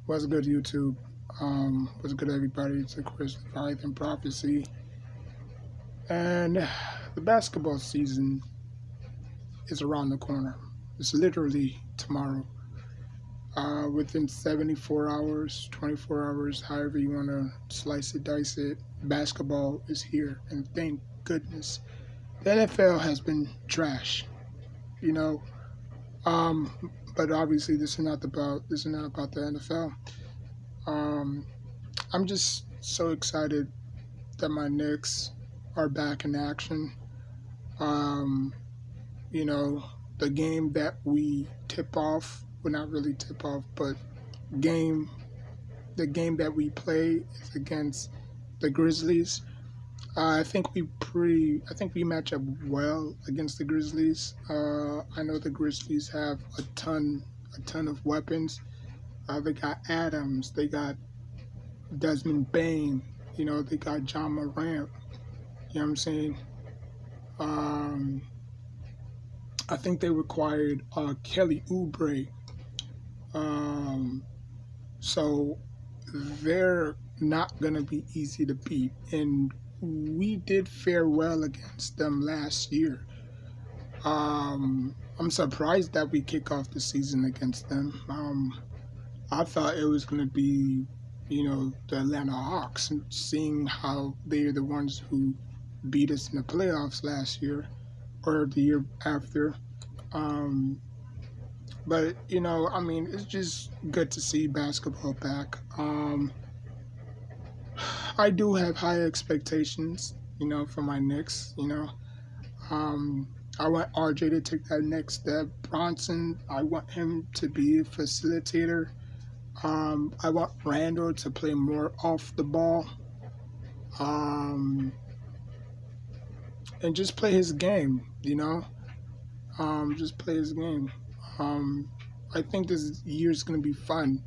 What's good, YouTube? What's good, everybody? It's of course Faith and Prophecy, and the basketball season is around the corner. It's literally tomorrow. Within 74 hours, 24 hours, however you want to slice it, dice it, basketball is here, and thank goodness. The NFL has been trash, you know. Um, but obviously, this is not about the NFL. Um, I'm just so excited that my Knicks are back in action. Um, you know, the game that we tip off, well, not really tip off, but game, the game that we play is against the Grizzlies. I think we match up well against the Grizzlies. I know the Grizzlies have a ton of weapons. They got Adams, they got Desmond Bain, they got John Morant. You know what I'm saying? Um, I think they required Kelly Oubre. Um, so they're not going to be easy to beat. And we did fare well against them last year. I'm surprised that we kick off the season against them. I thought it was going to be, the Atlanta Hawks, seeing how they're the ones who beat us in the playoffs last year or the year after. Um, but it's just good to see basketball back. I do have high expectations, for my Knicks. I want RJ to take that next step. Bronson, I want him to be a facilitator. I want Randall to play more off the ball. Um, and just play his game, just play his game. Um, I think this year is going to be fun.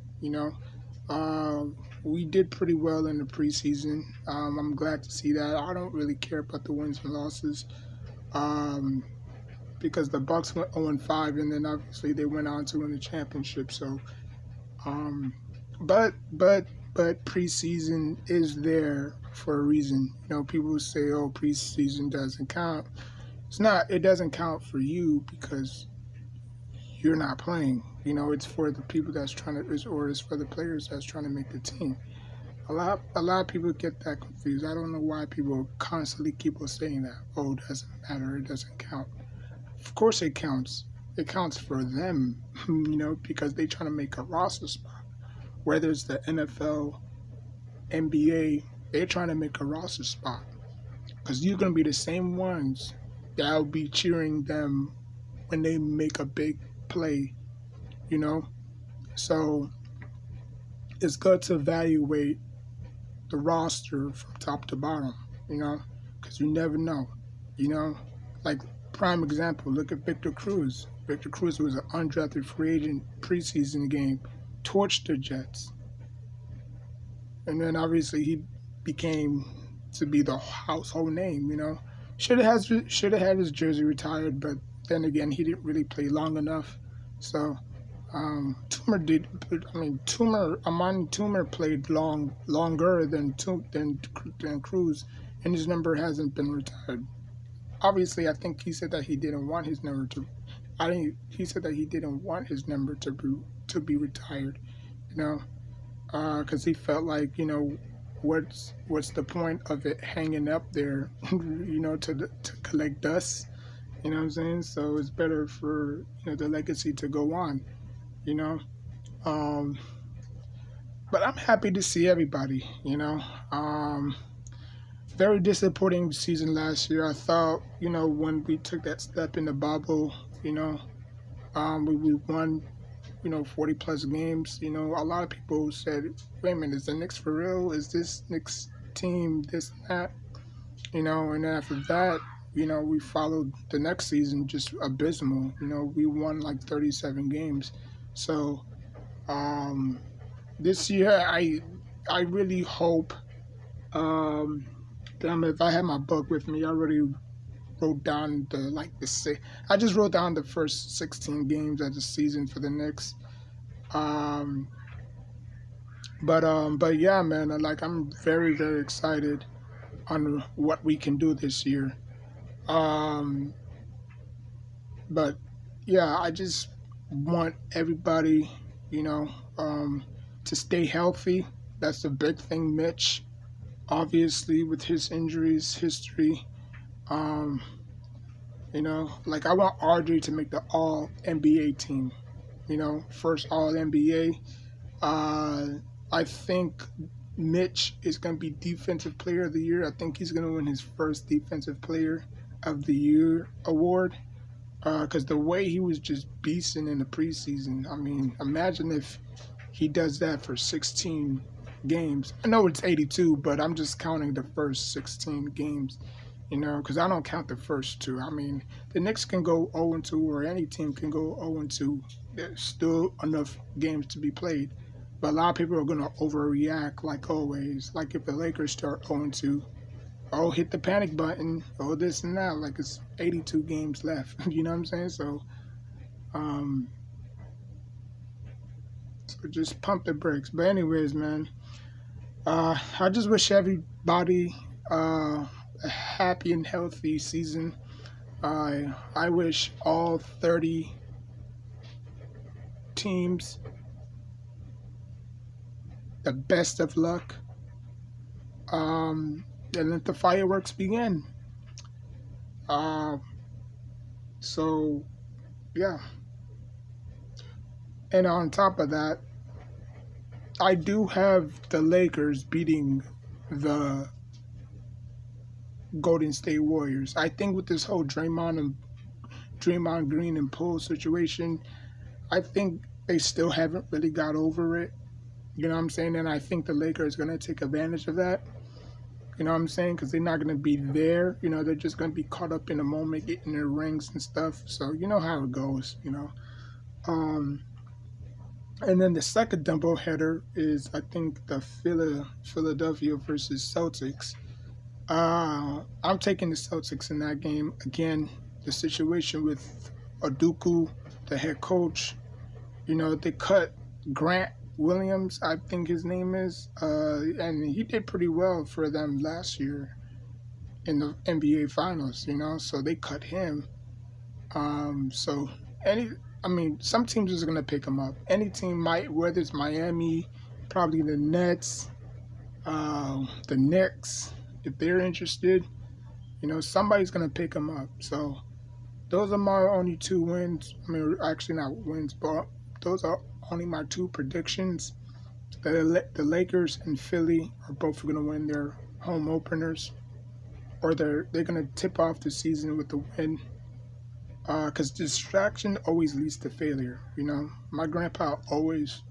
Uh, we did pretty well in the preseason. I'm glad to see that. I don't really care about the wins and losses um, because the Bucks went 0-5, and then obviously they went on to win the championship. So, um, but but but preseason is there for a reason. People say, "Oh, preseason doesn't count." It's not. It doesn't count for you because you're not playing. It's for the people that's trying to, or it's for the players that's trying to make the team. A lot of people get that confused. I don't know why people constantly keep on saying that. Oh, it doesn't matter. It doesn't count. Of course, it counts. It counts for them, because they trying to make a roster spot. Whether it's the NFL, NBA, they're trying to make a roster spot because you're gonna be the same ones that'll be cheering them when they make a big play. You know, so it's good to evaluate the roster from top to bottom, because you never know, you know. Like, prime example, look at Victor Cruz. Victor Cruz was an undrafted free agent preseason game, torched the Jets. And then obviously he became to be the household name. Should have had his jersey retired, but then again, he didn't really play long enough. So Toomer did. Amani Toomer played longer than Cruz, and his number hasn't been retired. Obviously, I think he said that he didn't want his number to. I think he said that he didn't want his number to be retired. Because he felt like what's the point of it hanging up there, to collect dust. You know what I'm saying? So it's better for the legacy to go on. You know. Um, but I'm happy to see everybody. Very disappointing season last year. I thought when we took that step in the bubble, we won 40 plus games. A lot of people said, wait a minute, is the Knicks for real? Is this Knicks team this and that? And then after that, we followed the next season just abysmal. We won like 37 games. So this year, I really hope, if I had my book with me, I already wrote down I just wrote down the first 16 games of the season for the Knicks. Um, But yeah, man, like I'm very very excited on what we can do this year. Um, but yeah, I just want everybody, you know, um, to stay healthy. That's the big thing, Mitch. Obviously, with his injuries history, um, like I want Audrey to make the All NBA team. First All NBA. I think Mitch is going to be Defensive Player of the Year. I think he's going to win his first Defensive Player of the Year award. Because the way he was just beasting in the preseason, I mean, imagine if he does that for 16 games. I know it's 82, but I'm just counting the first 16 games, because I don't count the first two. I mean, the Knicks can go 0-2, or any team can go 0-2. There's still enough games to be played. But a lot of people are going to overreact, like always. Like if the Lakers start 0-2, oh, hit the panic button, oh, this and that, like it's 82 games left. You know what I'm saying? Um, so just pump the brakes. But anyways, man, I just wish everybody a happy and healthy season. I wish all 30 teams the best of luck. And let the fireworks begin. Uh, so, yeah. And on top of that, I do have the Lakers beating the Golden State Warriors. I think with this whole Draymond Green and Poole situation, I think they still haven't really got over it. You know what I'm saying? And I think the Lakers are going to take advantage of that. You know what I'm saying? Because they're not going to be there. They're just going to be caught up in the moment, getting their rings and stuff. So you know how it goes. Um, and then the second doubleheader is, I think, the Philadelphia versus Celtics. I'm taking the Celtics in that game. Again, the situation with Aduku, the head coach, they cut Grant Williams, I think his name is, and he did pretty well for them last year in the NBA Finals, so they cut him. So some teams are going to pick him up. Any team might, whether it's Miami, probably the Nets, the Knicks, if they're interested, somebody's going to pick him up. So those are my only two wins. I mean, actually not wins, but those are only my two predictions. The Lakers and Philly are both going to win their home openers, or they're going to tip off the season with the win. Because distraction always leads to failure. My grandpa always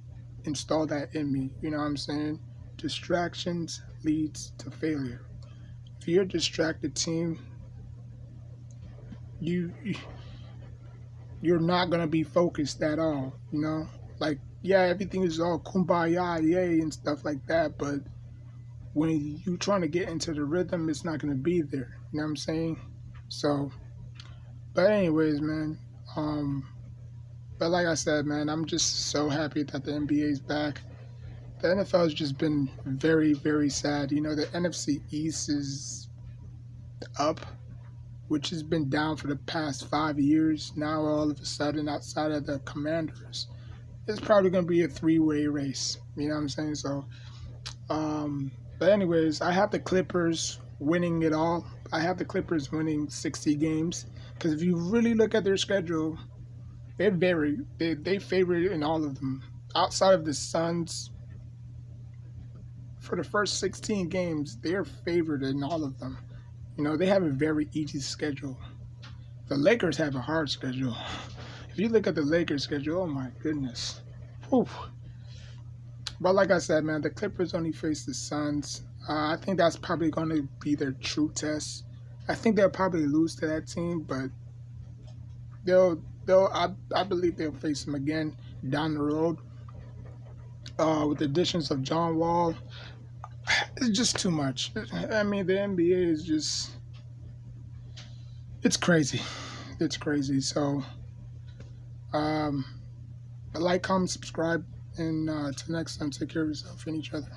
installed that in me. You know what I'm saying? Distractions leads to failure. If you're a distracted team, you're not going to be focused at all. Like, yeah, everything is all kumbaya, yay, and stuff like that, but when you're trying to get into the rhythm, it's not going to be there. You know what I'm saying? So, but anyways, man, but like I said, man, I'm just so happy that the NBA is back. The NFL has just been very, very sad. The NFC East is up, which has been down for the past 5 years. Now, all of a sudden, outside of the Commanders, it's probably going to be a three-way race. You know what I'm saying? So, but anyways, I have the Clippers winning it all. I have the Clippers winning 60 games. Because if you really look at their schedule, they favor in all of them. Outside of the Suns, for the first 16 games, they're favored in all of them. They have a very easy schedule. The Lakers have a hard schedule. If you look at the Lakers schedule, oh my goodness. Whew. But like I said, man, the Clippers only face the Suns. I think that's probably going to be their true test. I think they'll probably lose to that team, but I believe they'll face them again down the road. With the additions of John Wall, it's just too much. I mean, the NBA is just, it's crazy. It's crazy. So, like, comment, subscribe, And till next time, take care of yourself and each other.